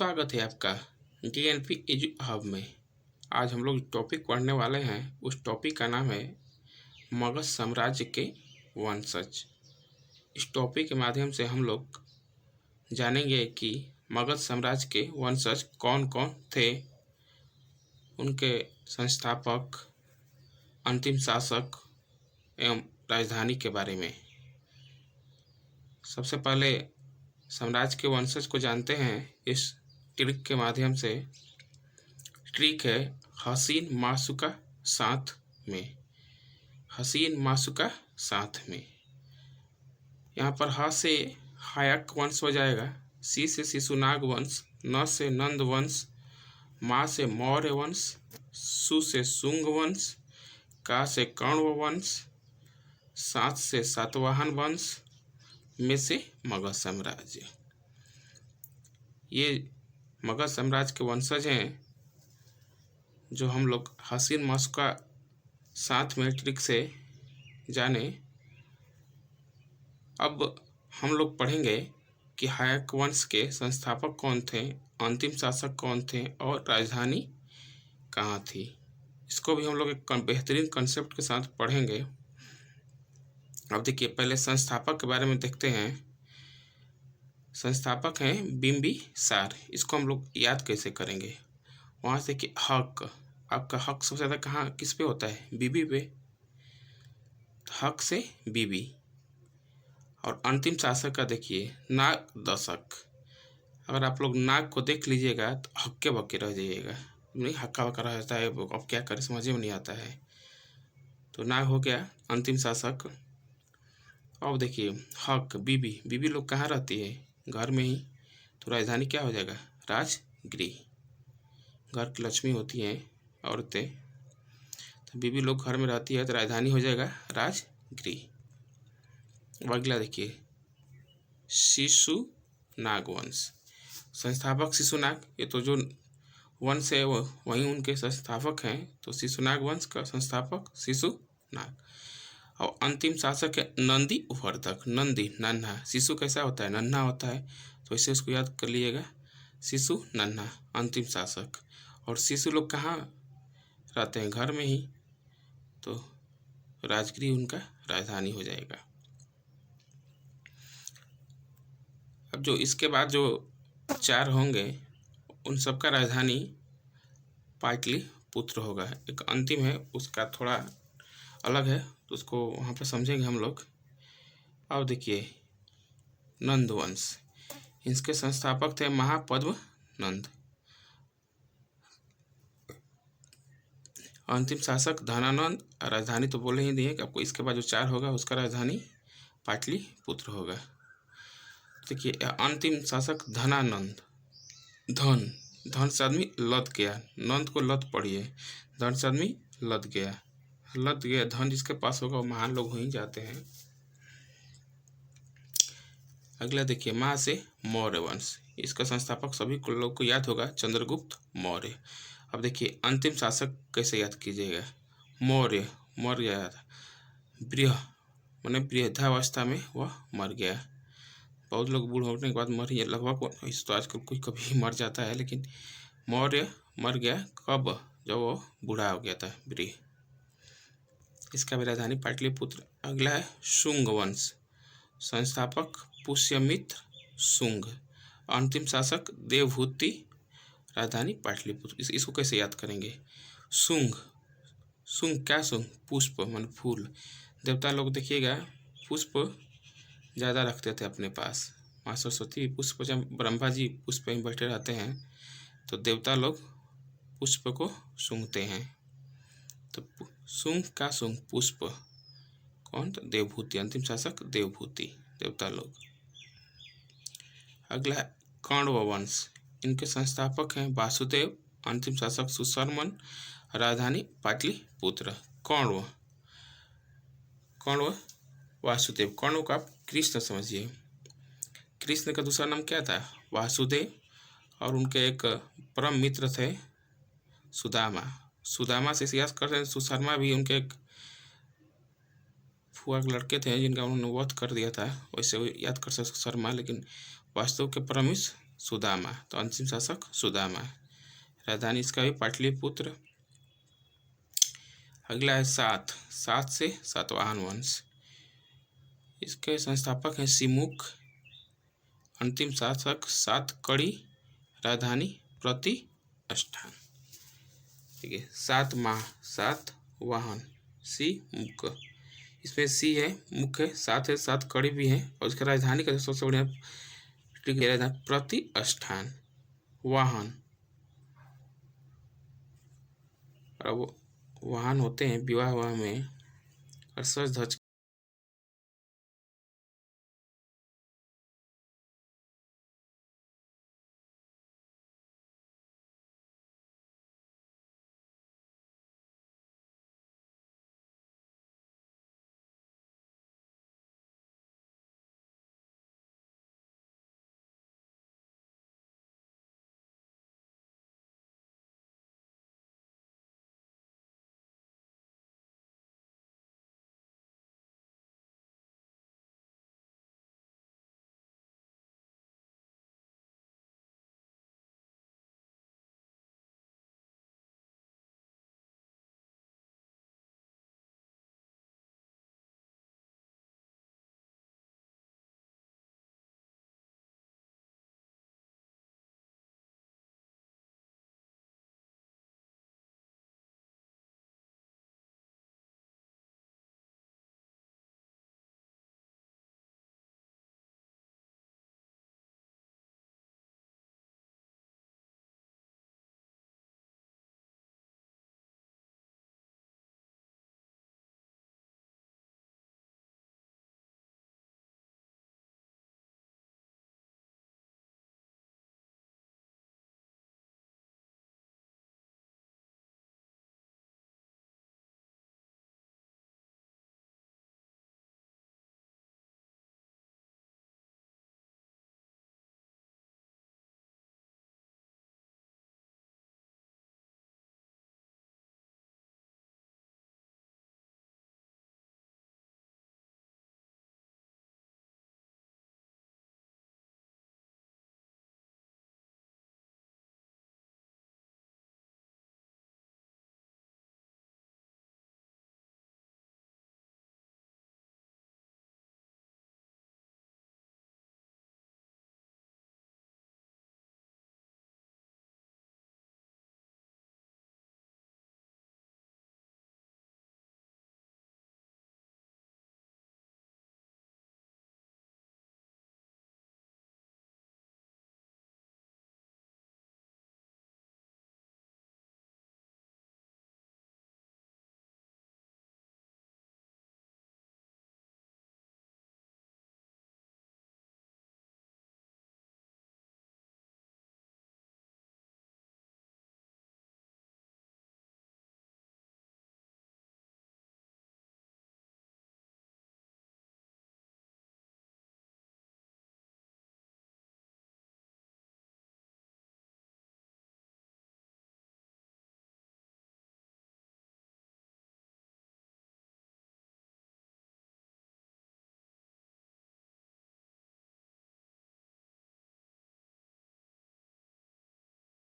स्वागत है आपका डीएनपी एजू हब में। आज हम लोग टॉपिक पढ़ने वाले हैं। उस टॉपिक का नाम है मगध साम्राज्य के वंशज। इस टॉपिक के माध्यम से हम लोग जानेंगे कि मगध साम्राज्य के वंशज कौन कौन थे, उनके संस्थापक, अंतिम शासक एवं राजधानी के बारे में। सबसे पहले साम्राज्य के वंशज को जानते हैं इस ट्रिक के माध्यम से। ट्रिक है हसीन माशुका साथ में। हसीन माशुका साथ में। यहाँ पर ह से हायक वंश हो जाएगा, सी से शिशुनाग वंश, न से नंद वंश, मा से मौर्य वंश, सु से शुंग वंश, का से कण्व वंश, सात से सातवाहन वंश, में से मगध साम्राज्य। ये मगध साम्राज्य के वंशज हैं जो हम लोग हसीन माशुका साथ में ट्रिक से जाने। अब हम लोग पढ़ेंगे कि हायक वंश के संस्थापक कौन थे, अंतिम शासक कौन थे और राजधानी कहाँ थी। इसको भी हम लोग एक बेहतरीन कंसेप्ट के साथ पढ़ेंगे। अब देखिए, पहले संस्थापक के बारे में देखते हैं। संस्थापक हैं बिंबिसार। इसको हम लोग याद कैसे करेंगे? वहाँ से कि हक, आपका हक सबसे ज़्यादा कहाँ किस पे होता है? बीबी पे। हक से बीबी। और अंतिम शासक का देखिए नाग दशक। अगर आप लोग नाग को देख लीजिएगा तो हक्के बक्के रह जाइएगा, नहीं हक्का बक्का रहता है। अब क्या करें, समझ में नहीं आता है। तो नाग हो गया अंतिम शासक। अब देखिए हक, बीबी। बीबी लोग कहाँ रहती है? घर में ही। तो राजधानी क्या हो जाएगा? राजगृह। घर की लक्ष्मी होती हैं औरतें, तो बीबी लोग घर में रहती है तो राजधानी हो जाएगा राजगृह। अब अगला देखिए शिशुनाग वंश। संस्थापक शिशुनाग। ये तो जो वंश है वो वहीं उनके संस्थापक हैं। तो शिशुनाग वंश का संस्थापक शिशुनाग। और अंतिम शासक है नंदी वर्धक। नंदी नन्हा, शिशु कैसा होता है? नन्हा होता है, तो इसे इसको याद कर लीजिएगा, शिशु नन्हा अंतिम शासक। और शिशु लोग कहाँ रहते हैं? घर में ही। तो राजगृह उनका राजधानी हो जाएगा। अब जो इसके बाद जो चार होंगे उन सबका राजधानी पाटलिपुत्र होगा। एक अंतिम है, उसका थोड़ा अलग है, तो उसको वहाँ पे समझेंगे हम लोग। अब देखिए नंद वंश। इसके संस्थापक थे महापद्म नंद। अंतिम शासक धनानंद। राजधानी तो बोले ही दिए कि आपको इसके बाद जो चार होगा उसका राजधानी पाटलिपुत्र होगा। देखिए अंतिम शासक धनानंद। धन, धन से आदमी लद गया। नंद को लद पढ़िए, धन से आदमी लद गया। लद गया, धन जिसके पास होगा वो महान लोग हो ही जाते हैं। अगला देखिए माँ से मौर्य वंश। इसका संस्थापक सभी को लोग को याद होगा, चंद्रगुप्त मौर्य। अब देखिए अंतिम शासक कैसे याद कीजिएगा? मौर्य। मर गया था, बृह मैंने वृद्धावस्था में वह मर गया। बहुत लोग बूढ़ होने के बाद मर ही लगभग, इस तो आजकल कोई कभी मर जाता है, लेकिन मौर्य मर गया कब? जब वो बूढ़ा हो गया था, बृह। इसका भी राजधानी पाटलिपुत्र। अगला है शुंग वंश। संस्थापक पुष्यमित्र शुंग। अंतिम शासक देवहूति। राजधानी पाटलिपुत्र। इसको कैसे याद करेंगे? शुंग। शुंग क्या? शुंग पुष्प मन फूल। देवता लोग देखिएगा पुष्प ज़्यादा रखते थे अपने पास। माँ सरस्वती पुष्प, जब ब्रह्मा जी पुष्प में बैठे रहते हैं तो देवता लोग पुष्प को सूंघते हैं। तो शुंग का शुंग पुष्प। कौन? तो देवभूति। अंतिम शासक देवभूति, देवता लोग। अगला है कण्व वंश। इनके संस्थापक हैं वासुदेव। अंतिम शासक सुशर्मन। राजधानी पाटलिपुत्र। कण्व, कण्व वासुदेव। कण्व का कृष्ण समझिए। कृष्ण का दूसरा नाम क्या था? वासुदेव। और उनके एक परम मित्र थे सुदामा। सुदामा से याद करते हैं। सुशर्मा भी उनके एक फुआ के लड़के थे जिनका उन्होंने वध कर दिया था, वैसे याद कर सकते शर्मा। लेकिन वास्तव के परम सुदामा, तो अंतिम शासक सुदामा। राजधानी इसका भी पाटलिपुत्र। अगला है सात, सात से सातवाहन वंश। इसके संस्थापक हैं सिमुक। अंतिम शासक सातकड़ी। राजधानी प्रतिष्ठान। ठीक है, सात माह, सात वाहन, सी मुख। इसमें सी है मुख्य, सात है, सात कड़ी भी है, और उसका राजधानी का सबसे बढ़िया ठीक है राजधानी प्रतिष्ठान। वाहन, अब वाहन होते हैं विवाह में और सज धज